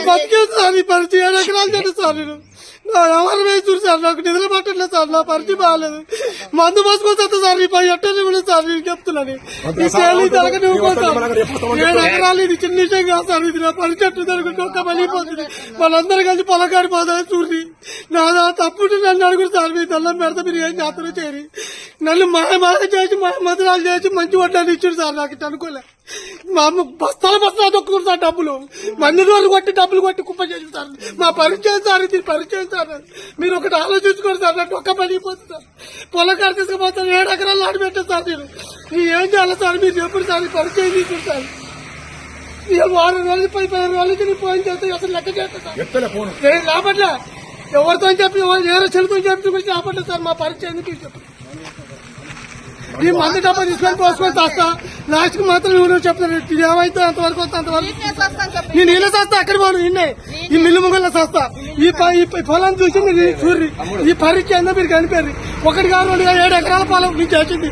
బతికే సార్ ఈ పరిస్థితి 7 ఎకరాలు చెట్టు సార్ నేను ఎవరు వేసి సార్ నాకు నిద్ర పట్టట్లేదు సార్ నా పరిస్థితి బాగాలేదు మందు పోసుకొస్తా సార్ ఈ పై ఎట్టని కూడా సార్ నేను చెప్తున్నాను ఈ తేలి తరగతి 7 ఎకరాలు ఇది చిన్న విషయం కాదు సార్ ఇది నా పరిచెట్టు జరుగుతుంది ఒక్క పలిపోతుంది వాళ్ళందరూ కలిసి పొలకాడి పోతారు చూసి నా తప్పుడు నన్ను అడుగురు సార్ మీ తెల్లం పెడితే మీరు ఏం చేస్తారో చేరి నన్ను మాయ చేసి మధురాలు చేసి మంచి వడ్డాన్ని ఇచ్చాడు సార్ నాకు ఇట్లా అనుకోలే మా అమ్మ బస్తాలు దొక్కురు సార్ డబ్బులు మంది రోజులు కొట్టి డబ్బులు కొట్టి కుప్ప చేసి సార్ మా పరిచయం సార్ ఇది పరిచయం సార్ మీరు ఒకటి ఆలోచించుకోండి సార్ నాకు ఒక్క పడిపోతుంది సార్ పొలకారు తీసుకుపోతాను 7 ఎకరాలు ఆడిపెట్టాను సార్ నేను ఏం చేయాలి సార్ మీరు ఎప్పుడు సార్ పరిచయం తీసుకుంటారు సార్ వారం రోజులు 10 రోజులకి నేను ఫోన్ చేస్తే అసలు లెక్క చేస్తాను సార్ లాభట్లే ఎవరితో చెప్పి ఎవరో చెల్లితో చెప్పి గురించి లాభట్లేదు సార్ మా పరిచయం చెప్పి ఈ మందు డబ్బా తీసుకొని పోసుకొని చేస్తా లాస్ట్ కి మాత్రం నువ్వు చెప్తాను ఏమైతే అంతవరకు వస్తా అంతవరకు నేను నీళ్ళ చేస్తా అక్కడ పోను నిన్నే ఈ మిల్లు ముంగల్లో చేస్తా ఈ పొలం చూసి మీరు చూర్రి ఈ పరిచయం మీరు కనిపారు 1 కాదు 2 7 ఎకరాల పొలం మీకు చేసింది